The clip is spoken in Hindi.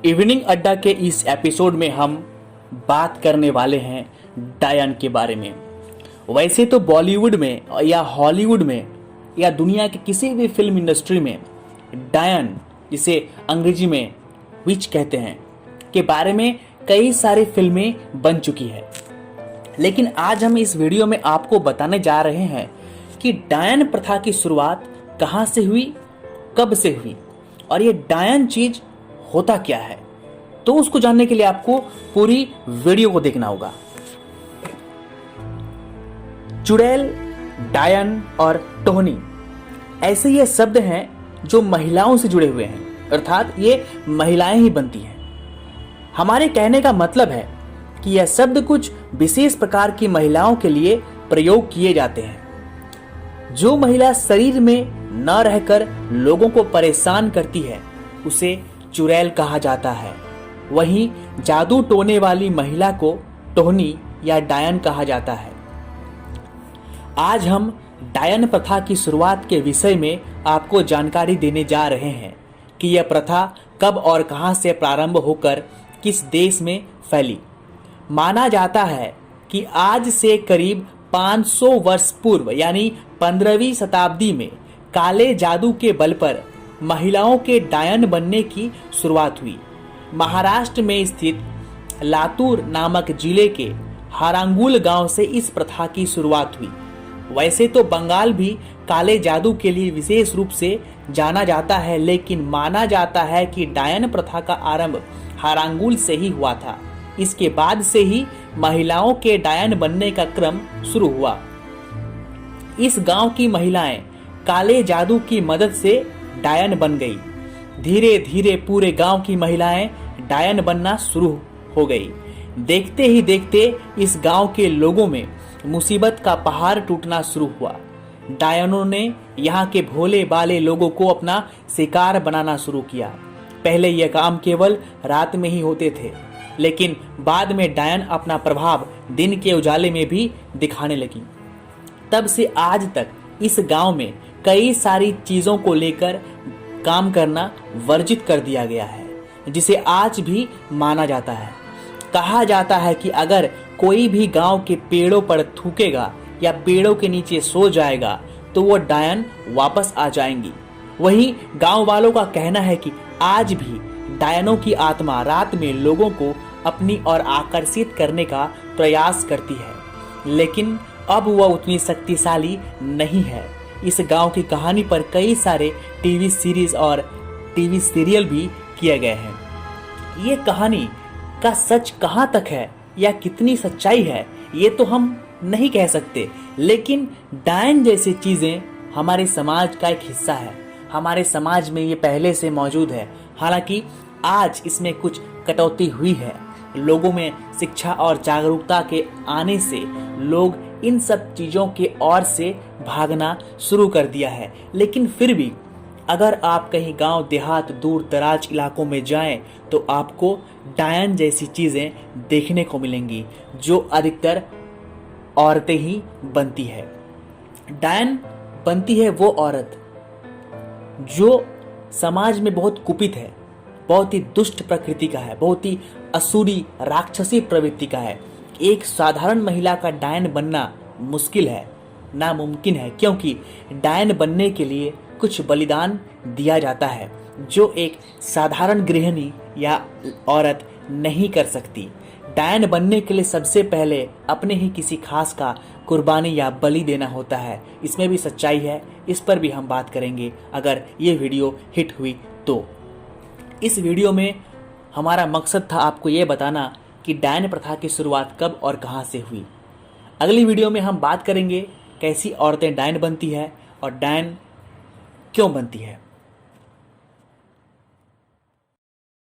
इवनिंग अड्डा के इस एपिसोड में हम बात करने वाले हैं डायन के बारे में। वैसे तो बॉलीवुड में या हॉलीवुड में या दुनिया के किसी भी फिल्म इंडस्ट्री में डायन, जिसे अंग्रेजी में विच कहते हैं, के बारे में कई सारी फिल्में बन चुकी है। लेकिन आज हम इस वीडियो में आपको बताने जा रहे हैं कि डायन प्रथा की शुरुआत कहां से हुई, कब से हुई और ये डायन चीज होता क्या है। तो उसको जानने के लिए आपको पूरी वीडियो को देखना होगा। चुड़ैल, डायन और टोहनी ऐसे ये शब्द हैं जो महिलाओं से जुड़े हुए हैं, अर्थात ये महिलाएं ही बनती हैं। हमारे कहने का मतलब है कि यह शब्द कुछ विशेष प्रकार की महिलाओं के लिए प्रयोग किए जाते हैं। जो महिला शरीर में न रहकर लोगों को परेशान करती है उसे चुड़ैल कहा जाता है। वहीं जादू टोने वाली महिला को टोहनी या डायन कहा जाता है। आज हम डायन प्रथा की शुरुआत के विषय में आपको जानकारी देने जा रहे हैं कि यह प्रथा कब और कहां से प्रारंभ होकर किस देश में फैली। माना जाता है कि आज से करीब 500 वर्ष पूर्व यानी 15वीं शताब्दी में काले जादू के बल पर महिलाओं के डायन बनने की शुरुआत हुई। महाराष्ट्र में स्थित लातूर नामक जिले के हारांगुल गांव से इस प्रथा की शुरुआत हुई। वैसे तो बंगाल भी काले जादू के लिए विशेष रूप से जाना जाता है, लेकिन माना जाता है कि डायन प्रथा का आरंभ हारांगुल से ही हुआ था। इसके बाद से ही महिलाओं के डायन बनने का क्रम शुरू हुआ। इस गांव की महिलाएं काले जादू की मदद से डायन बन गई। धीरे धीरे पूरे गांव की महिलाएं डायन बनना शुरू हो गई। देखते ही देखते इस गांव के लोगों में मुसीबत का पहाड़ टूटना शुरू हुआ। डायनों ने यहाँ के भोले बाले लोगों को अपना शिकार बनाना शुरू किया। पहले यह काम केवल रात में ही होते थे, लेकिन बाद में डायन अपना प्रभाव दिन के उजाले में भी दिखाने लगी। तब से आज तक इस गांव में कई सारी चीजों को लेकर काम करना वर्जित कर दिया गया है, जिसे आज भी माना जाता है। कहा जाता है कि अगर कोई भी गांव के पेड़ों पर थूकेगा या पेड़ों के नीचे सो जाएगा तो वो डायन वापस आ जाएंगी। वहीं गांव वालों का कहना है कि आज भी डायनों की आत्मा रात में लोगों को अपनी ओर आकर्षित करने का प्रयास करती है, लेकिन अब वह उतनी शक्तिशाली नहीं है। इस गांव की कहानी पर कई सारे टीवी सीरीज और टीवी सीरियल भी किए गए हैं। ये कहानी का सच कहां तक है या कितनी सच्चाई है ये तो हम नहीं कह सकते, लेकिन डायन जैसी चीजें हमारे समाज का एक हिस्सा है। हमारे समाज में ये पहले से मौजूद है। हालांकि आज इसमें कुछ कटौती हुई है। लोगों में शिक्षा और जागरूकता के आने से लोग इन सब चीजों के ओर से भागना शुरू कर दिया है। लेकिन फिर भी अगर आप कहीं गांव देहात दूर दराज इलाकों में जाएं तो आपको डायन जैसी चीजें देखने को मिलेंगी, जो अधिकतर औरतें ही बनती है। डायन बनती है वो औरत जो समाज में बहुत कुपित है, बहुत ही दुष्ट प्रकृति का है, बहुत ही असुरी राक्षसी प्रवृत्ति का है। एक साधारण महिला का डायन बनना मुश्किल है, नामुमकिन है, क्योंकि डायन बनने के लिए कुछ बलिदान दिया जाता है जो एक साधारण गृहिणी या औरत नहीं कर सकती। डायन बनने के लिए सबसे पहले अपने ही किसी खास का कुर्बानी या बलि देना होता है। इसमें भी सच्चाई है, इस पर भी हम बात करेंगे अगर ये वीडियो हिट हुई तो। इस वीडियो में हमारा मकसद था आपको ये बताना कि डायन प्रथा की शुरुआत कब और कहां से हुई। अगली वीडियो में हम बात करेंगे कैसी औरतें डायन बनती है और डायन क्यों बनती है।